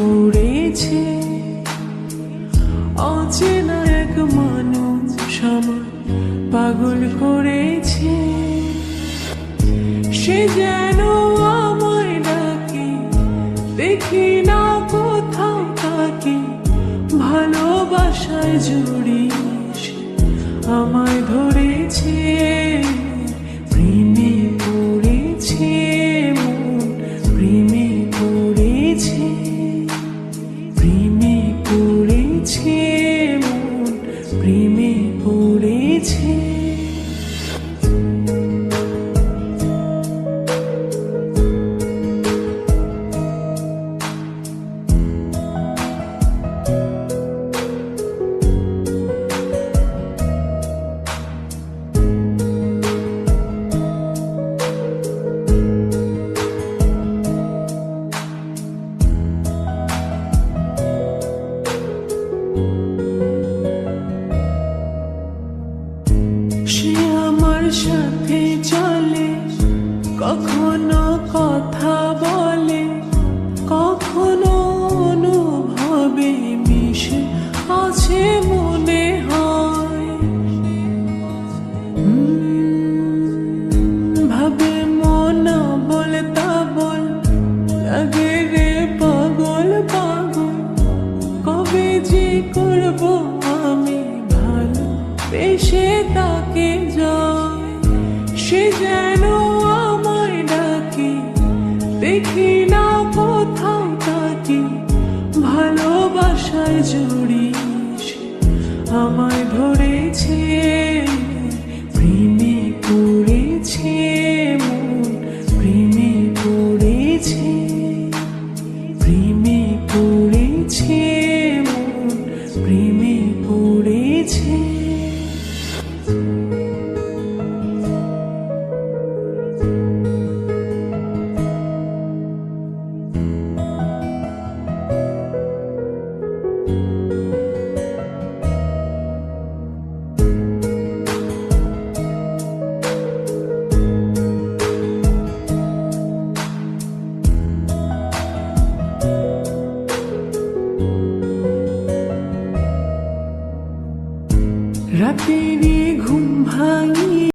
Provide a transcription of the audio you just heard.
পড়েছে। অচেনা এক মানুষ আমার পাগল করেছে। সে যেন আমায় ডাকে, দেখি না কোথাও তাকে। ভালোবাসায় জড়িয়ে আমায় ধরেছে। প্রেমে পড়েছে মন, প্রেমে পড়েছে। প্রেমে পড়েছে মন, প্রেমে পড়েছে। সে আমার সাথে চলে, কখনো কথা বলে, কখনো অনুভবে মিশে আছে মনে হয়। ভাবে মন বলে তা বল, লাগে রে পাগল পাগল। কবে যে করবো আমি ভালো বেশে তাকে যায়। সে যেন আমায় ডাকে, দেখি না কোথাও তাকে। ভালোবাসায় জড়িয়ে আমায় ধরেছে।